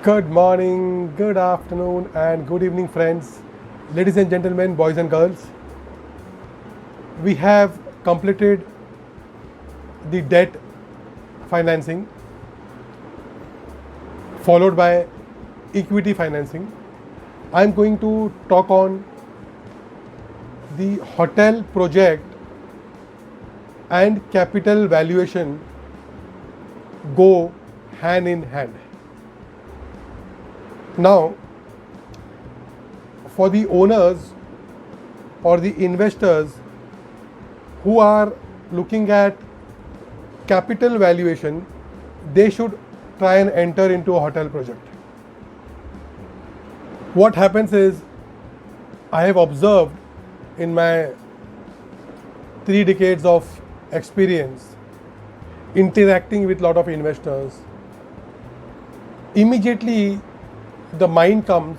Good morning, good afternoon, and good evening, friends. Ladies and gentlemen, boys and girls, we have completed the debt financing, followed by equity financing. I'm going to talk on the hotel project and capital valuation go hand in hand. Now, for the owners or the investors who are looking at capital valuation, they should try and enter into a hotel project. What happens is, I have observed in my 3 decades of experience interacting with a lot of investors, immediately the mind comes,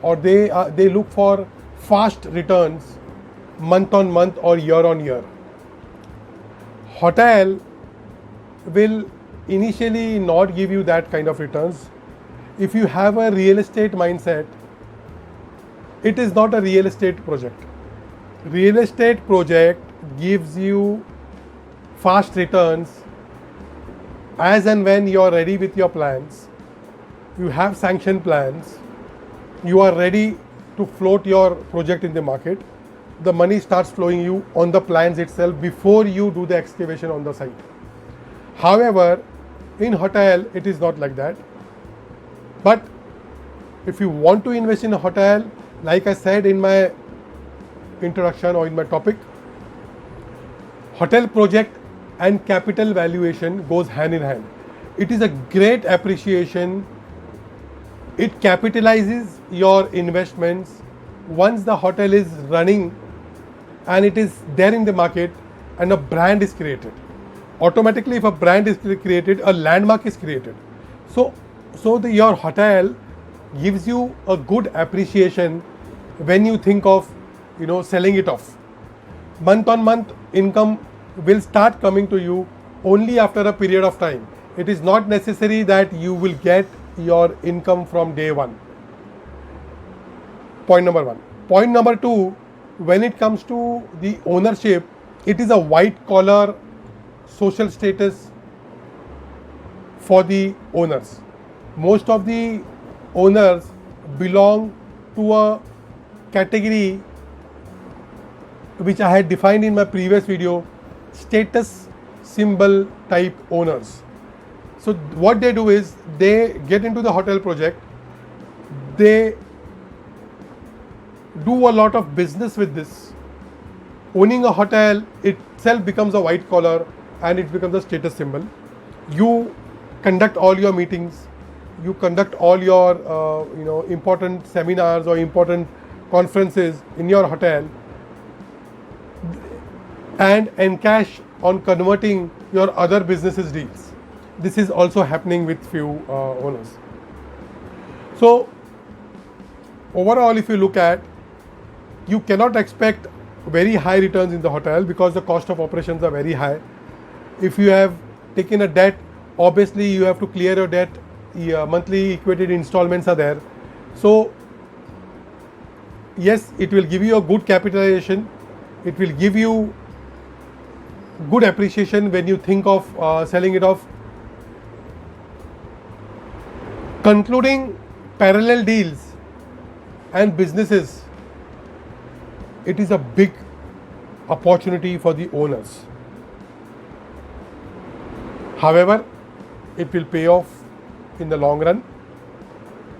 or they look for fast returns month on month or year on year. Hotel will initially not give you that kind of returns. If you have a real estate mindset, it is not a real estate project. Real estate project gives you fast returns as and when you are ready with your plans. You have sanctioned plans, you are ready to float your project in the market. The money starts flowing you on the plans itself before you do the excavation on the site. However, in hotel it is not like that. But if you want to invest in a hotel, like I said in my introduction or in my topic, hotel project and capital valuation goes hand in hand. It is a great appreciation. It capitalizes your investments once the hotel is running and it is there in the market and a brand is created. Automatically, if a brand is created, a landmark is created. So your hotel gives you a good appreciation when you think of selling it off. Month on month income will start coming to you only after a period of time. It is not necessary that you will get your income from day one. Point number one. Point number two, when it comes to the ownership, it is a white collar social status for the owners. Most of the owners belong to a category which I had defined in my previous video, status symbol type owners. So what they do is they get into the hotel project, they do a lot of business with this. Owning a hotel itself becomes a white collar and it becomes a status symbol. You conduct all your meetings, you conduct all your important seminars or important conferences in your hotel and encash on converting your other businesses deals. This is also happening with few owners. So overall, if you look at, you cannot expect very high returns in the hotel because the cost of operations are very high. If you have taken a debt, obviously you have to clear your debt. Monthly equated installments are there. So yes, it will give you a good capitalization. It will give you good appreciation when you think of selling it off. Concluding parallel deals and businesses, it is a big opportunity for the owners. However, it will pay off in the long run.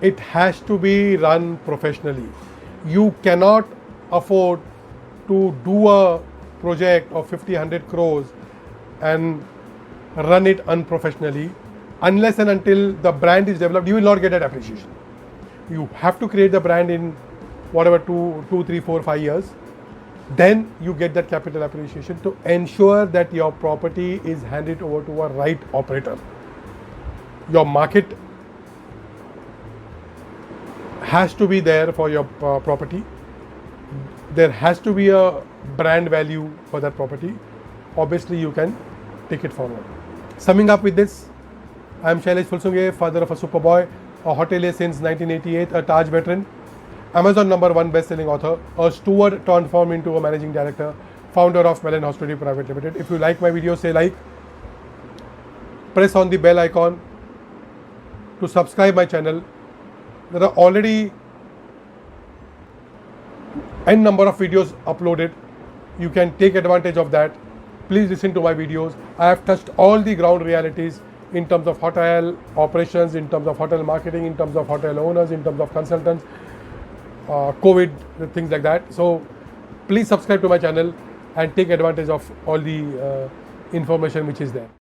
It has to be run professionally. You cannot afford to do a project of 50-100 crores and run it unprofessionally. Unless and until the brand is developed, you will not get that appreciation. You have to create the brand in whatever 2, 3, 4, 5 years. Then you get that capital appreciation to ensure that your property is handed over to a right operator. Your market has to be there for your property. There has to be a brand value for that property. Obviously, you can take it forward. Summing up with this, I am Shailesh Fulsunge, father of a super boy, a hotelier since 1988, a Taj veteran, Amazon #1 best-selling author, a steward transformed into a managing director, founder of Melon Hospitality Private Limited. If you like my video, say like, press on the bell icon to subscribe my channel. There are already n number of videos uploaded. You can take advantage of that. Please listen to my videos. I have touched all the ground realities in terms of hotel operations, in terms of hotel marketing, in terms of hotel owners, in terms of consultants, COVID, things like that. So please subscribe to my channel and take advantage of all the information which is there.